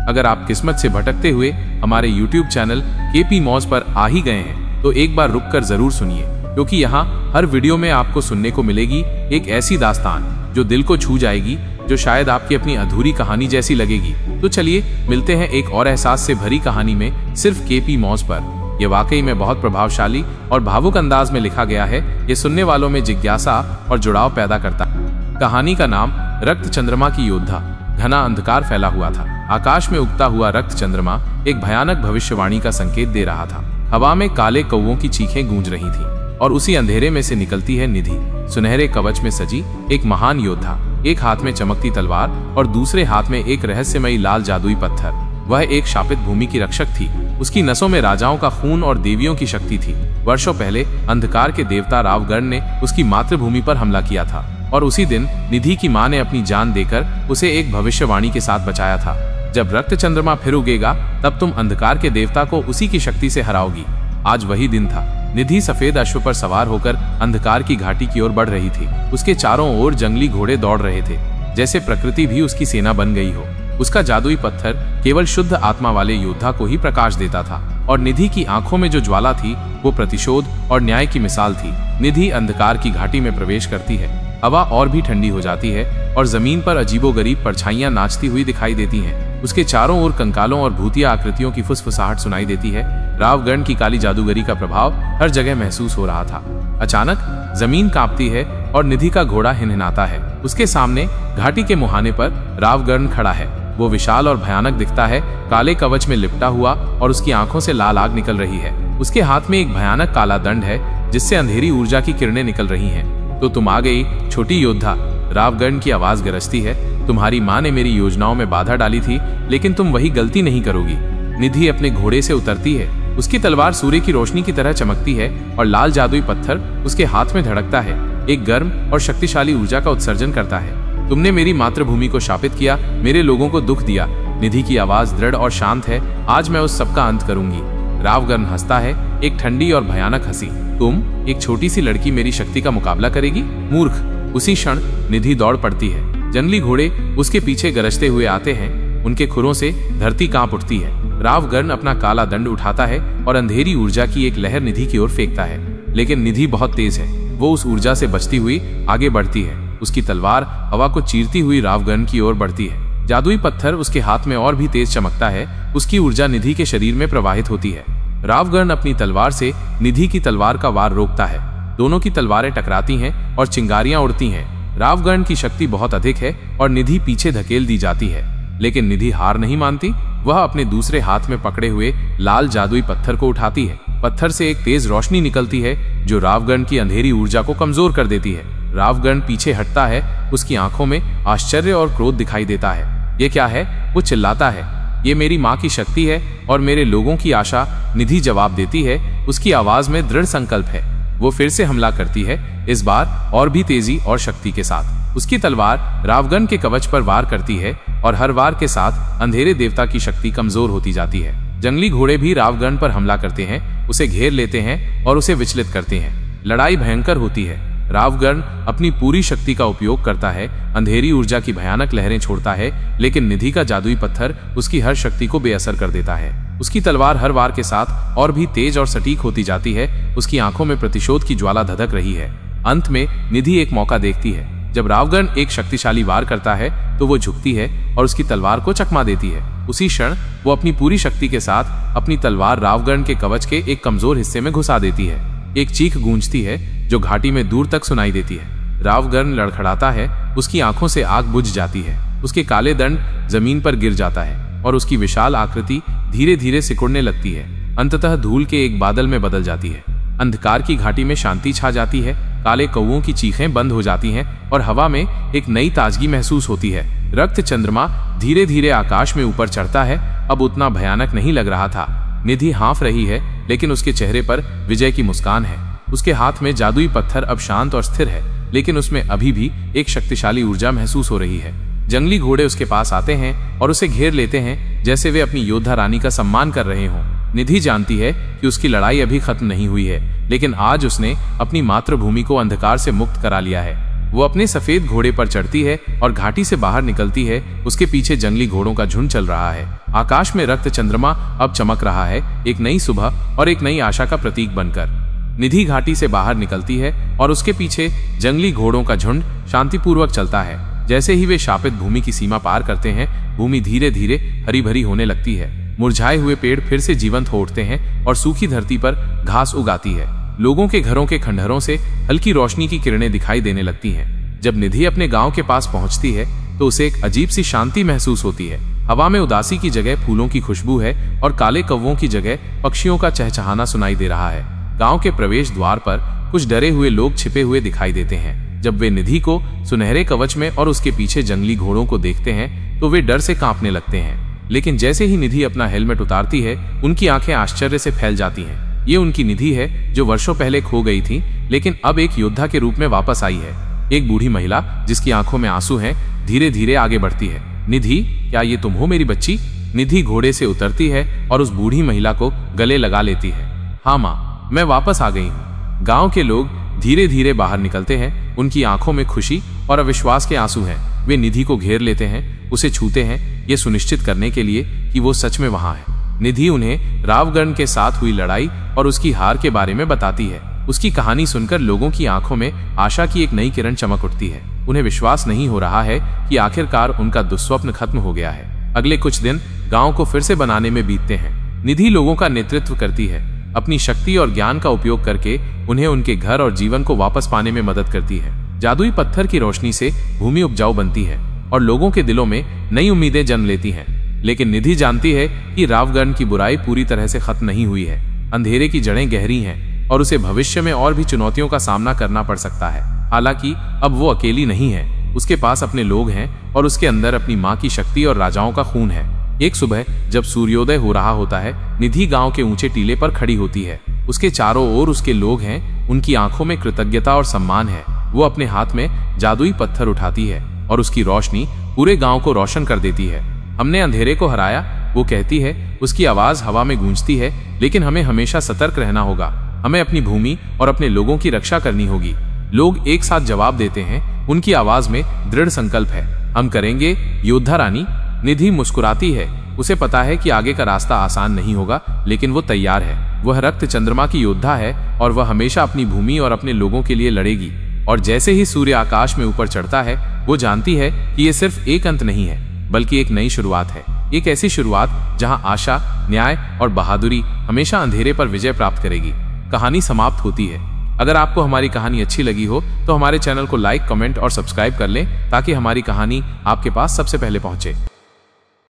अगर आप किस्मत से भटकते हुए हमारे YouTube चैनल केपी मौज पर आ ही गए हैं तो एक बार रुककर जरूर सुनिए, क्योंकि यहाँ हर वीडियो में आपको सुनने को मिलेगी एक ऐसी दास्तान जो दिल को छू जाएगी, जो शायद आपकी अपनी अधूरी कहानी जैसी लगेगी। तो चलिए मिलते हैं एक और एहसास से भरी कहानी में, सिर्फ केपी मौज पर। यह वाकई में बहुत प्रभावशाली और भावुक अंदाज में लिखा गया है। ये सुनने वालों में जिज्ञासा और जुड़ाव पैदा करता है। कहानी का नाम रक्त चंद्रमा की योद्धा। घना अंधकार फैला हुआ था। आकाश में उगता हुआ रक्त चंद्रमा एक भयानक भविष्यवाणी का संकेत दे रहा था। हवा में काले कौवों की चीखें गूंज रही थीं और उसी अंधेरे में से निकलती है निधि, सुनहरे कवच में सजी एक महान योद्धा। एक हाथ में चमकती तलवार और दूसरे हाथ में एक रहस्यमयी लाल जादुई पत्थर। वह एक शापित भूमि की रक्षक थी। उसकी नसों में राजाओं का खून और देवियों की शक्ति थी। वर्षों पहले अंधकार के देवता रावगण ने उसकी मातृभूमि पर हमला किया था और उसी दिन निधि की मां ने अपनी जान देकर उसे एक भविष्यवाणी के साथ बचाया था। जब रक्त चंद्रमा फिर उगेगा तब तुम अंधकार के देवता को उसी की शक्ति से हराओगी। आज वही दिन था। निधि सफेद अश्व पर सवार होकर अंधकार की घाटी की ओर बढ़ रही थी। उसके चारों ओर जंगली घोड़े दौड़ रहे थे, जैसे प्रकृति भी उसकी सेना बन गई हो। उसका जादुई पत्थर केवल शुद्ध आत्मा वाले योद्धा को ही प्रकाश देता था और निधि की आंखों में जो ज्वाला थी वो प्रतिशोध और न्याय की मिसाल थी। निधि अंधकार की घाटी में प्रवेश करती है। हवा और भी ठंडी हो जाती है और जमीन पर अजीबोगरीब परछाइयां नाचती हुई दिखाई देती हैं। उसके चारों ओर कंकालों और भूतिया आकृतियों की फुसफुसाहट सुनाई देती है। रावगण की काली जादूगरी का प्रभाव हर जगह महसूस हो रहा था। अचानक जमीन कांपती है और निधि का घोड़ा हिनहिनाता है। उसके सामने घाटी के मुहाने पर रावगण खड़ा है। वो विशाल और भयानक दिखता है, काले कवच में लिपटा हुआ और उसकी आंखों से लाल आग निकल रही है। उसके हाथ में एक भयानक काला दंड है जिससे अंधेरी ऊर्जा की किरणें निकल रही हैं। तो तुम आ गई छोटी योद्धा, रावगण की आवाज गरजती है। तुम्हारी माँ ने मेरी योजनाओं में बाधा डाली थी, लेकिन तुम वही गलती नहीं करोगी। निधि अपने घोड़े से उतरती है। उसकी तलवार सूर्य की रोशनी की तरह चमकती है और लाल जादुई पत्थर उसके हाथ में धड़कता है। एक गर्म और शक्तिशाली ऊर्जा का उत्सर्जन करता है। तुमने मेरी मातृभूमि को शापित किया, मेरे लोगों को दुख दिया। निधि की आवाज दृढ़ और शांत है। आज मैं उस सबका अंत करूंगी। रावगण हंसता है, एक ठंडी और भयानक हंसी। तुम, एक छोटी सी लड़की, मेरी शक्ति का मुकाबला करेगी? मूर्ख। उसी क्षण निधि दौड़ पड़ती है। जंगली घोड़े उसके पीछे गरजते हुए आते हैं। उनके खुरों से धरती कांप उठती है। रावगण अपना काला दंड उठाता है और अंधेरी ऊर्जा की एक लहर निधि की ओर फेंकता है, लेकिन निधि बहुत तेज है। वो उस ऊर्जा से बचती हुई आगे बढ़ती है। उसकी तलवार हवा को चीरती हुई रावगण की ओर बढ़ती है। जादुई पत्थर उसके हाथ में और भी तेज चमकता है। उसकी ऊर्जा निधि के शरीर में प्रवाहित होती है। रावगण अपनी तलवार से निधि की तलवार का वार रोकता है। दोनों की तलवारें टकराती हैं और चिंगारियां उड़ती हैं। रावगण की शक्ति बहुत अधिक है और निधि पीछे धकेल दी जाती है, लेकिन निधि हार नहीं मानती। वह अपने दूसरे हाथ में पकड़े हुए लाल जादुई पत्थर को उठाती है। पत्थर से एक तेज रोशनी निकलती है जो रावगण की अंधेरी ऊर्जा को कमजोर कर देती है। रावगण पीछे हटता है। उसकी आंखों में आश्चर्य और क्रोध दिखाई देता है। ये क्या है? वो चिल्लाता है। ये मेरी माँ की शक्ति है और मेरे लोगों की आशा। निधि जवाब देती है। उसकी आवाज में दृढ़ संकल्प है। वो फिर से हमला करती है, इस बार और भी तेजी और शक्ति के साथ। उसकी तलवार रावगण के कवच पर वार करती है और हर वार के साथ अंधेरे देवता की शक्ति कमजोर होती जाती है। जंगली घोड़े भी रावगण पर हमला करते हैं, उसे घेर लेते हैं और उसे विचलित करते हैं। लड़ाई भयंकर होती है। रावगण अपनी पूरी शक्ति का उपयोग करता है, अंधेरी ऊर्जा की भयानक लहरें छोड़ता है, लेकिन निधि का जादुई पत्थर उसकी हर शक्ति को बेअसर कर देता है। उसकी तलवार हर वार के साथ और भी तेज और सटीक होती जाती है। उसकी आंखों में प्रतिशोध की ज्वाला धधक रही है। अंत में निधि एक मौका देखती है। जब रावगण एक शक्तिशाली वार करता है तो वो झुकती है और उसकी तलवार को चकमा देती है। उसी क्षण वो अपनी पूरी शक्ति के साथ अपनी तलवार रावगण के कवच के एक कमजोर हिस्से में घुसा देती है। एक चीख गूंजती है जो घाटी में दूर तक सुनाई देती है। रावगण लड़खड़ाता है। उसकी आंखों से आग बुझ जाती है। उसके काले दंड जमीन पर गिर जाता है और उसकी विशाल आकृति धीरे धीरे सिकुड़ने लगती है। अंततः धूल के एक बादल में बदल जाती है। अंधकार की घाटी में शांति छा जाती है। काले कौवों की चीखें बंद हो जाती हैं और हवा में एक नई ताजगी महसूस होती है। रक्त चंद्रमा धीरे धीरे आकाश में ऊपर चढ़ता है। अब उतना भयानक नहीं लग रहा था। निधि हाँफ रही है, लेकिन उसके चेहरे पर विजय की मुस्कान है। उसके हाथ में जादुई पत्थर अब शांत और स्थिर है, लेकिन उसमें अभी भी एक शक्तिशाली ऊर्जा महसूस हो रही है। जंगली घोड़े उसके पास आते हैं और उसे घेर लेते हैं, जैसे वे अपनी योद्धा रानी का सम्मान कर रहे हों। निधि जानती है कि उसकी लड़ाई अभी खत्म नहीं हुई है, लेकिन आज उसने अपनी मातृभूमि को अंधकार से मुक्त करा लिया है। वो अपने सफेद घोड़े पर चढ़ती है और घाटी से बाहर निकलती है। उसके पीछे जंगली घोड़ों का झुंड चल रहा है। आकाश में रक्त चंद्रमा अब चमक रहा है, एक नई सुबह और एक नई आशा का प्रतीक बनकर। निधि घाटी से बाहर निकलती है और उसके पीछे जंगली घोड़ों का झुंड शांतिपूर्वक चलता है। जैसे ही वे शापित भूमि की सीमा पार करते हैं, भूमि धीरे धीरे हरी भरी होने लगती है। मुरझाए हुए पेड़ फिर से जीवंत हो उठते हैं और सूखी धरती पर घास उगाती है। लोगों के घरों के खंडहरों से हल्की रोशनी की किरणें दिखाई देने लगती हैं। जब निधि अपने गांव के पास पहुंचती है तो उसे एक अजीब सी शांति महसूस होती है। हवा में उदासी की जगह फूलों की खुशबू है और काले कौवों की जगह पक्षियों का चहचहाना सुनाई दे रहा है। गांव के प्रवेश द्वार पर कुछ डरे हुए लोग छिपे हुए दिखाई देते हैं। जब वे निधि को सुनहरे कवच में और उसके पीछे जंगली घोड़ों को देखते हैं तो वे डर से कांपने लगते हैं। लेकिन जैसे ही निधि अपना हेलमेट उतारती है, उनकी आंखें आश्चर्य से फैल जाती हैं। ये उनकी निधि है जो वर्षों पहले खो गई थी, लेकिन अब एक योद्धा के रूप में वापस आई है। एक बूढ़ी महिला जिसकी आंखों में आंसू हैं, धीरे धीरे आगे बढ़ती है। निधि, क्या ये तुम हो मेरी बच्ची? निधि घोड़े से उतरती है और उस बूढ़ी महिला को गले लगा लेती है। हाँ माँ, मैं वापस आ गई हूँ। गांव के लोग धीरे धीरे बाहर निकलते हैं। उनकी आंखों में खुशी और अविश्वास के आंसू हैं। वे निधि को घेर लेते हैं, उसे छूते हैं, ये सुनिश्चित करने के लिए कि वो सच में वहां है। निधि उन्हें रावगण के साथ हुई लड़ाई और उसकी हार के बारे में बताती है। उसकी कहानी सुनकर लोगों की आंखों में आशा की एक नई किरण चमक उठती है। उन्हें विश्वास नहीं हो रहा है कि आखिरकार उनका दुस्वप्न खत्म हो गया है। अगले कुछ दिन गांव को फिर से बनाने में बीतते हैं। निधि लोगों का नेतृत्व करती है। अपनी शक्ति और ज्ञान का उपयोग करके उन्हें उनके घर और जीवन को वापस पाने में मदद करती है। जादुई पत्थर की रोशनी से भूमि उपजाऊ बनती है और लोगों के दिलों में नई उम्मीदें जन्म लेती हैं। लेकिन निधि जानती है कि रावगण की बुराई पूरी तरह से खत्म नहीं हुई है। अंधेरे की जड़ें गहरी हैं और उसे भविष्य में और भी चुनौतियों का सामना करना पड़ सकता है। हालांकि अब वो अकेली नहीं है, उसके पास अपने लोग हैं और उसके अंदर अपनी माँ की शक्ति और राजाओं का खून है। एक सुबह जब सूर्योदय हो रहा होता है, निधि गांव के ऊंचे टीले पर खड़ी होती है। उसके चारों ओर उसके लोग हैं, उनकी आंखों में कृतज्ञता और सम्मान है। वो अपने हाथ में जादुई पत्थर उठाती है और उसकी रोशनी पूरे गांव को रोशन कर देती है। हमने अंधेरे को हराया, वो कहती है। उसकी आवाज हवा में गूंजती है, लेकिन हमें हमेशा सतर्क रहना होगा। हमें अपनी भूमि और अपने लोगों की रक्षा करनी होगी। लोग एक साथ जवाब देते हैं, उनकी आवाज में दृढ़ संकल्प है। हम करेंगे योद्धा रानी। निधि मुस्कुराती है। उसे पता है कि आगे का रास्ता आसान नहीं होगा, लेकिन वो तैयार है। वह रक्त चंद्रमा की योद्धा है और वह हमेशा अपनी भूमि और अपने लोगों के लिए लड़ेगी। और जैसे ही सूर्य आकाश में ऊपर चढ़ता है, वो जानती है कि ये सिर्फ एक अंत नहीं है, बल्कि एक नई शुरुआत है। एक ऐसी शुरुआत जहां आशा, न्याय और बहादुरी हमेशा अंधेरे पर विजय प्राप्त करेगी। कहानी समाप्त होती है। अगर आपको हमारी कहानी अच्छी लगी हो तो हमारे चैनल को लाइक, कमेंट और सब्सक्राइब कर लें ताकि हमारी कहानी आपके पास सबसे पहले पहुंचे।